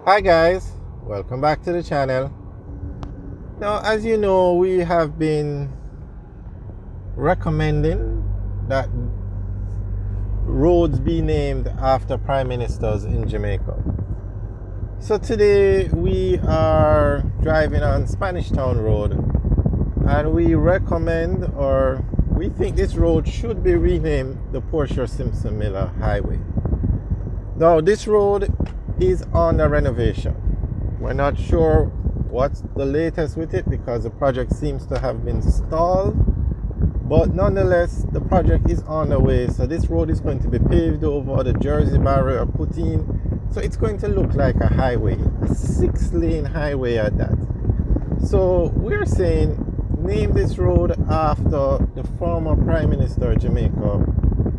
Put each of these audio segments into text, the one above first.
Hi guys, welcome back to the channel. Now, as you know, we have been recommending that roads be named after prime ministers in Jamaica. So today we are driving on Spanish Town Road and we recommend, or we think this road should be renamed the Portia Simpson Miller Highway. Now, this road is under renovation. We're not sure what's the latest with it because the project seems to have been stalled, but nonetheless the project is on the way. So this road is going to be paved over, the Jersey barrier put in, so it's going to look like a highway, a 6-lane highway at that. So we're saying name this road after the former Prime Minister of Jamaica,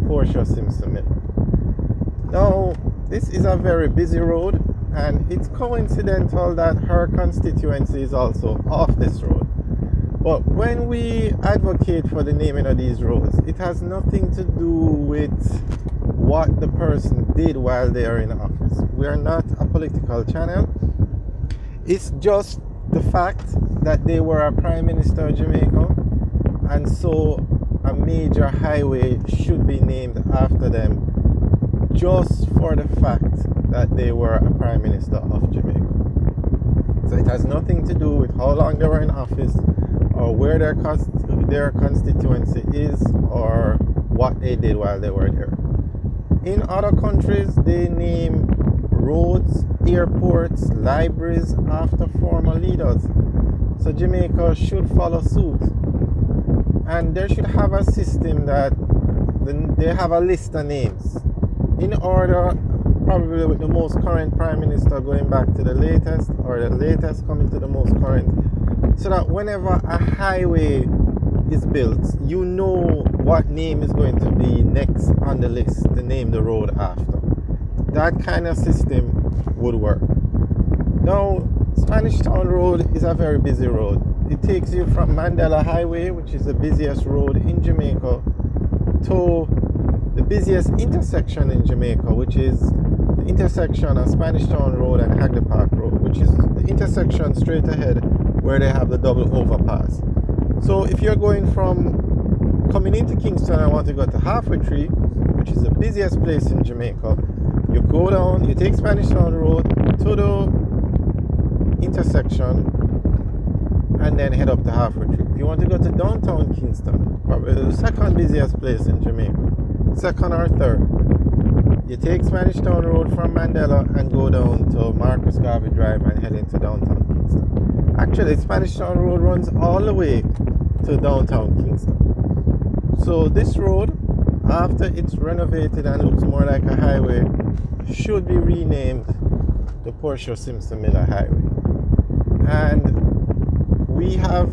Portia Simpson Miller. Now, this is a very busy road, and it's coincidental that her constituency is also off this road. But when we advocate for the naming of these roads, it has nothing to do with what the person did while they are in office. We are not a political channel. It's just the fact that they were a prime minister of Jamaica, and so a major highway should be named after them just for the fact that they were a prime minister of Jamaica. So it has nothing to do with how long they were in office or where their constituency is or what they did while they were there. In other countries, they name roads, airports, libraries after former leaders. So Jamaica should follow suit. And they should have a system that they have a list of names in order, probably with the most current prime minister going back to the latest, or the latest coming to the most current, so that whenever a highway is built, you know what name is going to be next on the list to name the road after. That kind of system would work. Now, Spanish Town Road is a very busy road. It takes you from Mandela Highway, which is the busiest road in Jamaica, to the busiest intersection in Jamaica, which is the intersection of Spanish Town Road and Hagley Park Road, which is the intersection straight ahead where they have the double overpass. So if you're coming into Kingston and want to go to Halfway Tree, which is the busiest place in Jamaica, you go down, you take Spanish Town Road to the intersection and then head up to Halfway Tree. If you want to go to downtown Kingston, probably the second busiest place in Jamaica, second or third, you take Spanish Town Road from Mandela and go down to Marcus Garvey Drive and head into downtown Kingston. Actually, Spanish Town Road runs all the way to downtown Kingston. So this road, after it's renovated and looks more like a highway, should be renamed the Portia Simpson Miller Highway. And we have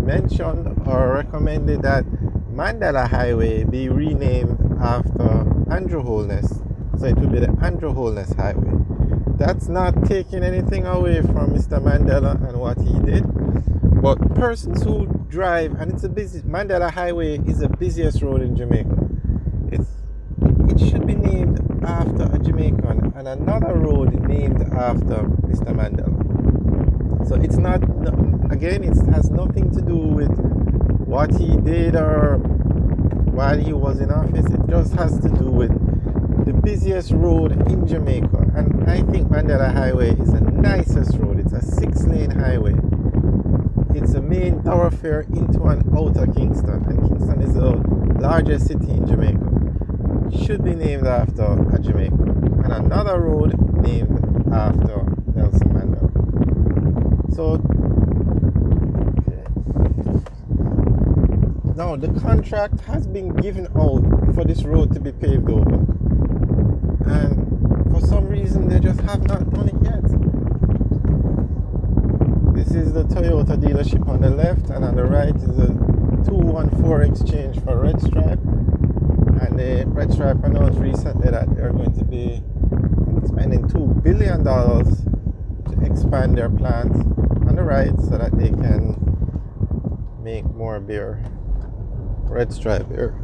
mentioned or recommended that Mandela Highway be renamed after Andrew Holness, so it will be the Andrew Holness Highway. That's not taking anything away from Mr. Mandela and what he did, but persons who drive, and it's a busy, Mandela Highway is the busiest road in Jamaica. It should be named after a Jamaican and another road named after Mr. Mandela. So it's not, again, it has nothing to do with what he did or while he was in office. It just has to do with the busiest road in Jamaica. And I think Mandela Highway is the nicest road. It's a 6-lane highway. It's a main thoroughfare into and out of Kingston. And Kingston is the largest city in Jamaica. It should be named after a Jamaican. And another road named after Nelson Mandela. So, now the contract has been given out for this road to be paved over, and for some reason they just have not done it yet. This is the Toyota dealership on the left, and on the right is a 214 exchange for Red Stripe. And the Red Stripe announced recently that they're going to be spending $2 billion to expand their plant on the right so that they can make more beer, Red Stripe beer.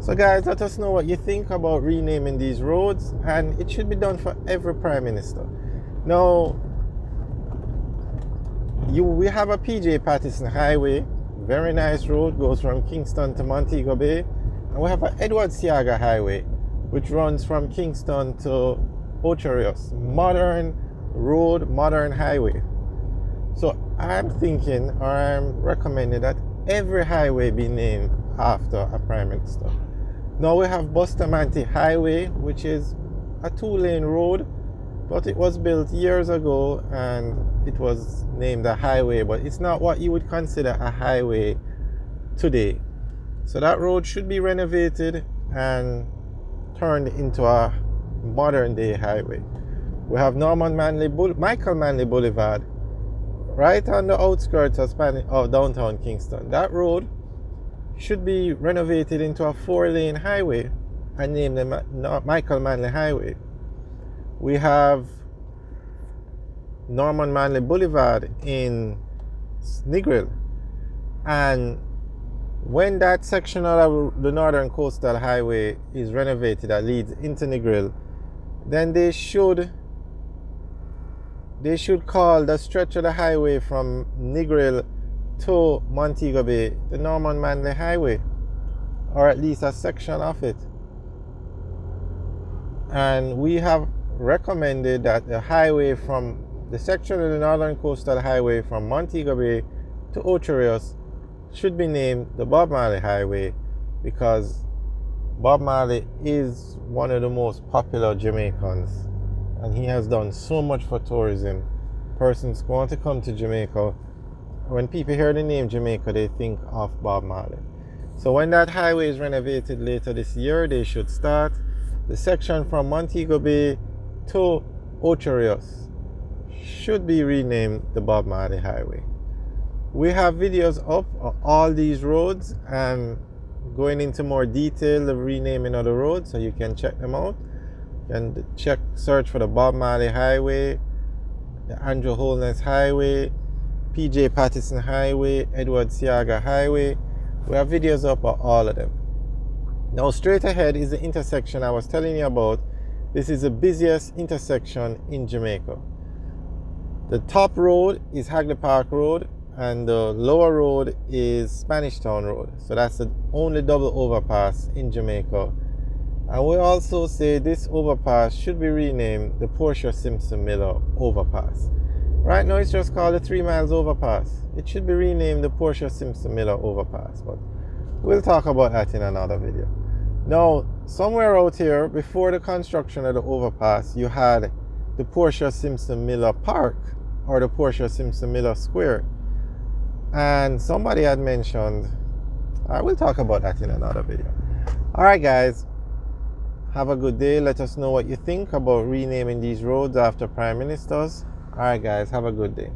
So So guys, let us know what you think about renaming these roads, and it should be done for every Prime Minister. Now, we have a PJ Patterson Highway, very nice road, goes from Kingston to Montego Bay. And we have an Edward Seaga Highway, which runs from Kingston to Ocho Rios. Modern road, modern highway. So I'm thinking, or I'm recommending that every highway be named after a Prime Minister. Now we have Bustamante Highway, which is a 2-lane road, but it was built years ago and it was named a highway, but it's not what you would consider a highway today. So that road should be renovated and turned into a modern day highway. We have Michael Manley Boulevard, right on the outskirts of downtown Kingston. That road should be renovated into a 4-lane highway and named the Michael Manley Highway. We have Norman Manley Boulevard in Negril, and when that section of the Northern Coastal Highway is renovated that leads into Negril, then they should call the stretch of the highway from Negril to Montego Bay the Norman Manley Highway, or at least a section of it. And we have recommended that the highway from the section of the Northern Coastal Highway from Montego Bay to Ocho Rios should be named the Bob Marley Highway, because Bob Marley is one of the most popular Jamaicans and he has done so much for tourism. Persons want to come to Jamaica. When people hear the name Jamaica, they think of Bob Marley. So when that highway is renovated later this year, they should start the section from Montego Bay to Ocho Rios should be renamed the Bob Marley Highway. We have videos up on all these roads and going into more detail the renaming of the roads, so you can check them out. You can search for the Bob Marley Highway, the Andrew Holness Highway, PJ Patterson Highway, Edward Seaga Highway. We have videos up on all of them. Now straight ahead is the intersection I was telling you about. This is the busiest intersection in Jamaica. The top road is Hagley Park Road and the lower road is Spanish Town Road. So that's the only double overpass in Jamaica. And we also say this overpass should be renamed the Portia Simpson Miller Overpass. Right now it's just called the 3 Miles Overpass. It should be renamed the Portia Simpson Miller Overpass, but we'll talk about that in another video. Now, somewhere out here, before the construction of the overpass, you had the Portia Simpson Miller Park, or the Portia Simpson Miller Square. And somebody had mentioned, I will talk about that in another video. Alright guys, have a good day. Let us know what you think about renaming these roads after Prime Ministers. Alright guys, have a good day.